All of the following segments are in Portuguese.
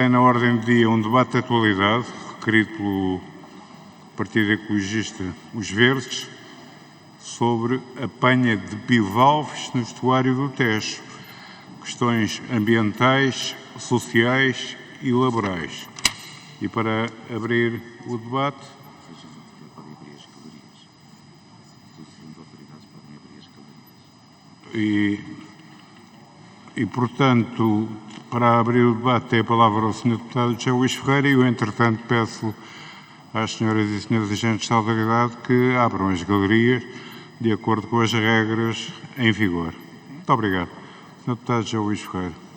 Tem na ordem do dia um debate de atualidade, requerido pelo Partido Ecologista Os Verdes, sobre a apanha de bivalves no estuário do Tejo, questões ambientais, sociais e laborais. E para abrir o debate, portanto, para abrir o debate tem a palavra o Sr. Deputado José Luís Ferreira e eu, entretanto, peço às senhoras e senhores agentes de salubridade que abram as galerias de acordo com as regras em vigor. Muito obrigado. Sr. Deputado José Luís Ferreira.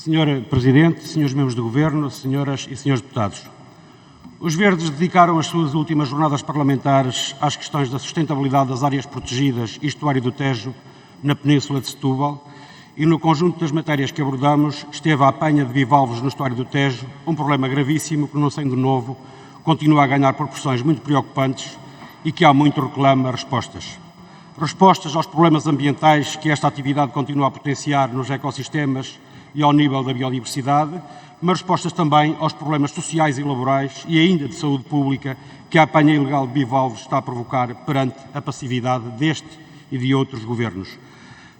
Senhor Presidente, senhores membros do Governo, senhoras e senhores deputados, os Verdes dedicaram as suas últimas jornadas parlamentares às questões da sustentabilidade das áreas protegidas e estuário do Tejo na Península de Setúbal e no conjunto das matérias que abordamos esteve a apanha de bivalves no estuário do Tejo, um problema gravíssimo que, não sendo novo, continua a ganhar proporções muito preocupantes e que há muito reclama respostas. Respostas aos problemas ambientais que esta atividade continua a potenciar nos ecossistemas e ao nível da biodiversidade, mas respostas também aos problemas sociais e laborais e ainda de saúde pública que a apanha ilegal de bivalves está a provocar perante a passividade deste e de outros governos.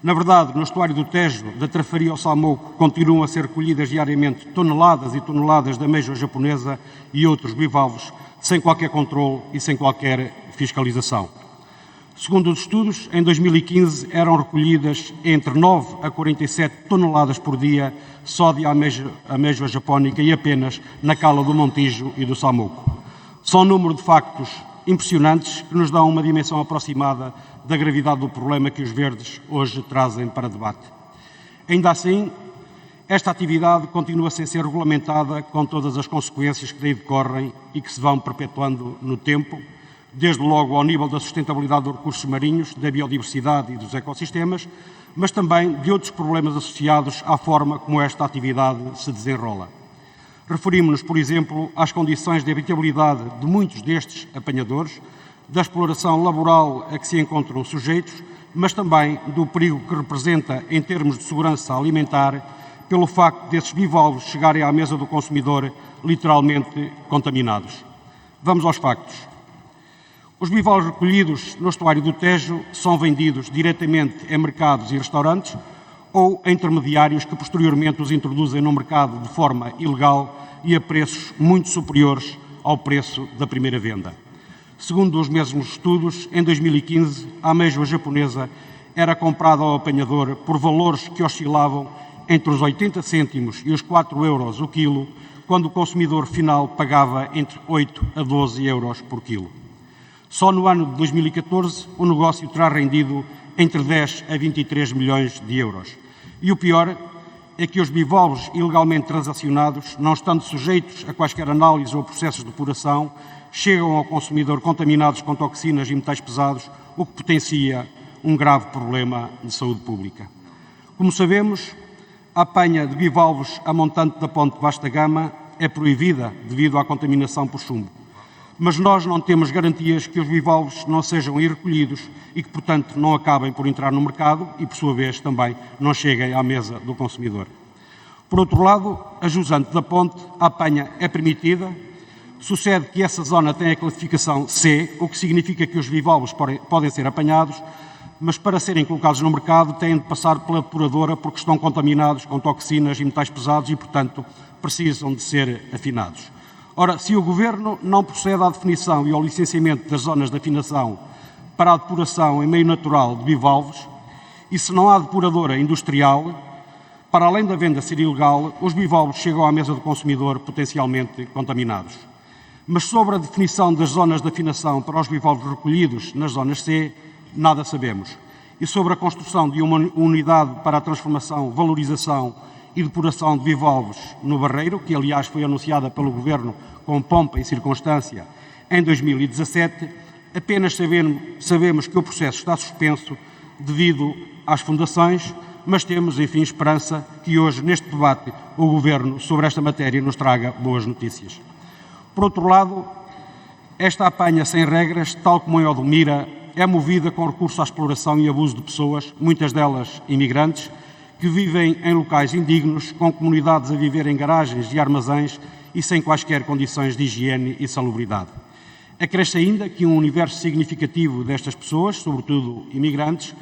Na verdade, no estuário do Tejo, da Trafaria ao Salmoco, continuam a ser recolhidas diariamente toneladas e toneladas de ameijoa japonesa e outros bivalves, sem qualquer controle e sem qualquer fiscalização. Segundo os estudos, em 2015 eram recolhidas entre 9 a 47 toneladas por dia só de ameijoa japónica e apenas na cala do Montijo e do Salmoco. São um número de factos impressionantes que nos dão uma dimensão aproximada da gravidade do problema que os Verdes hoje trazem para debate. Ainda assim, esta atividade continua sem ser regulamentada com todas as consequências que daí decorrem e que se vão perpetuando no tempo, desde logo ao nível da sustentabilidade dos recursos marinhos, da biodiversidade e dos ecossistemas, mas também de outros problemas associados à forma como esta atividade se desenrola. Referimos-nos, por exemplo, às condições de habitabilidade de muitos destes apanhadores, da exploração laboral a que se encontram sujeitos, mas também do perigo que representa em termos de segurança alimentar, pelo facto desses bivalves chegarem à mesa do consumidor literalmente contaminados. Vamos aos factos. Os bivalves recolhidos no estuário do Tejo são vendidos diretamente em mercados e restaurantes ou a intermediários que posteriormente os introduzem no mercado de forma ilegal e a preços muito superiores ao preço da primeira venda. Segundo os mesmos estudos, em 2015, a ameijoa japonesa era comprada ao apanhador por valores que oscilavam entre os 80 cêntimos e os 4 euros o quilo, quando o consumidor final pagava entre 8 a 12 euros por quilo. Só no ano de 2014 o negócio terá rendido entre 10 a 23 milhões de euros. E o pior é que os bivalves ilegalmente transacionados, não estando sujeitos a quaisquer análises ou processos de depuração, chegam ao consumidor contaminados com toxinas e metais pesados, o que potencia um grave problema de saúde pública. Como sabemos, a apanha de bivalves a montante da Ponte Vasta Gama é proibida devido à contaminação por chumbo. Mas nós não temos garantias que os bivalves não sejam recolhidos e que, portanto, não acabem por entrar no mercado e, por sua vez, também não cheguem à mesa do consumidor. Por outro lado, a jusante da ponte, a apanha é permitida. Sucede que essa zona tem a classificação C, o que significa que os bivalves podem ser apanhados, mas para serem colocados no mercado têm de passar pela depuradora porque estão contaminados com toxinas e metais pesados e, portanto, precisam de ser afinados. Ora, se o Governo não procede à definição e ao licenciamento das zonas de afinação para a depuração em meio natural de bivalves, e se não há depuradora industrial, para além da venda ser ilegal, os bivalves chegam à mesa do consumidor potencialmente contaminados. Mas sobre a definição das zonas de afinação para os bivalves recolhidos nas zonas C, nada sabemos. E sobre a construção de uma unidade para a transformação, valorização e depuração de bivalves no Barreiro, que aliás foi anunciada pelo Governo com pompa e circunstância em 2017, apenas sabemos que o processo está suspenso devido às fundações, mas temos, enfim, esperança que hoje, neste debate, o Governo sobre esta matéria nos traga boas notícias. Por outro lado, esta apanha sem regras, tal como em Odmira, é movida com recurso à exploração e abuso de pessoas, muitas delas imigrantes, que vivem em locais indignos, com comunidades a viver em garagens e armazéns e sem quaisquer condições de higiene e salubridade. Acresce ainda que um universo significativo destas pessoas, sobretudo imigrantes,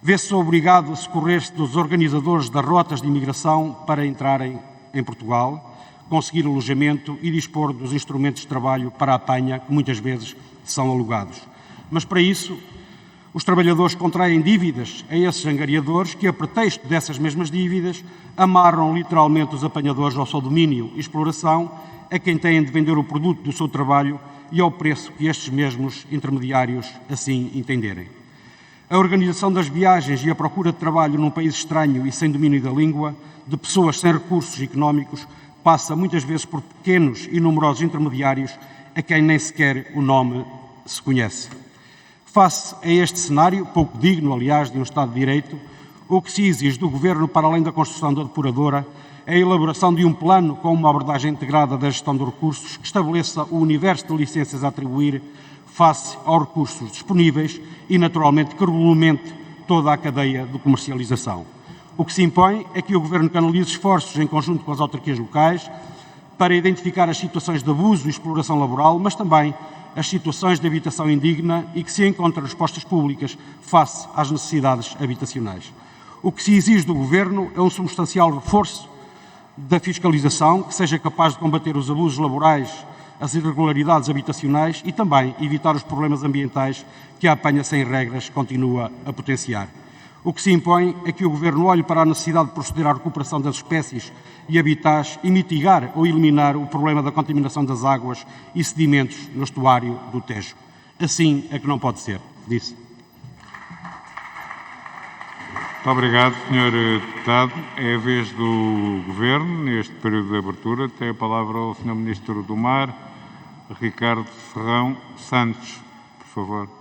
vê-se obrigado a socorrer-se dos organizadores das rotas de imigração para entrarem em Portugal, conseguir alojamento e dispor dos instrumentos de trabalho para a apanha, que muitas vezes são alugados. Mas para isso, os trabalhadores contraem dívidas a esses angariadores que, a pretexto dessas mesmas dívidas, amarram literalmente os apanhadores ao seu domínio e exploração, a quem têm de vender o produto do seu trabalho e ao preço que estes mesmos intermediários assim entenderem. A organização das viagens e a procura de trabalho num país estranho e sem domínio da língua, de pessoas sem recursos económicos, passa muitas vezes por pequenos e numerosos intermediários a quem nem sequer o nome se conhece. Face a este cenário, pouco digno, aliás, de um Estado de Direito, o que se exige do Governo, para além da construção da depuradora, é a elaboração de um plano com uma abordagem integrada da gestão de recursos que estabeleça o universo de licenças a atribuir face aos recursos disponíveis e, naturalmente, que regulamente toda a cadeia de comercialização. O que se impõe é que o Governo canalize esforços em conjunto com as autarquias locais para identificar as situações de abuso e exploração laboral, mas também as situações de habitação indigna e que se encontrem respostas públicas face às necessidades habitacionais. O que se exige do Governo é um substancial reforço da fiscalização que seja capaz de combater os abusos laborais, as irregularidades habitacionais e também evitar os problemas ambientais que a apanha sem regras continua a potenciar. O que se impõe é que o Governo olhe para a necessidade de proceder à recuperação das espécies e habitats e mitigar ou eliminar o problema da contaminação das águas e sedimentos no estuário do Tejo. Assim é que não pode ser, disse. Muito obrigado, Sr. Deputado. É a vez do Governo, neste período de abertura. Tem a palavra o Sr. Ministro do Mar, Ricardo Ferrão Santos, por favor.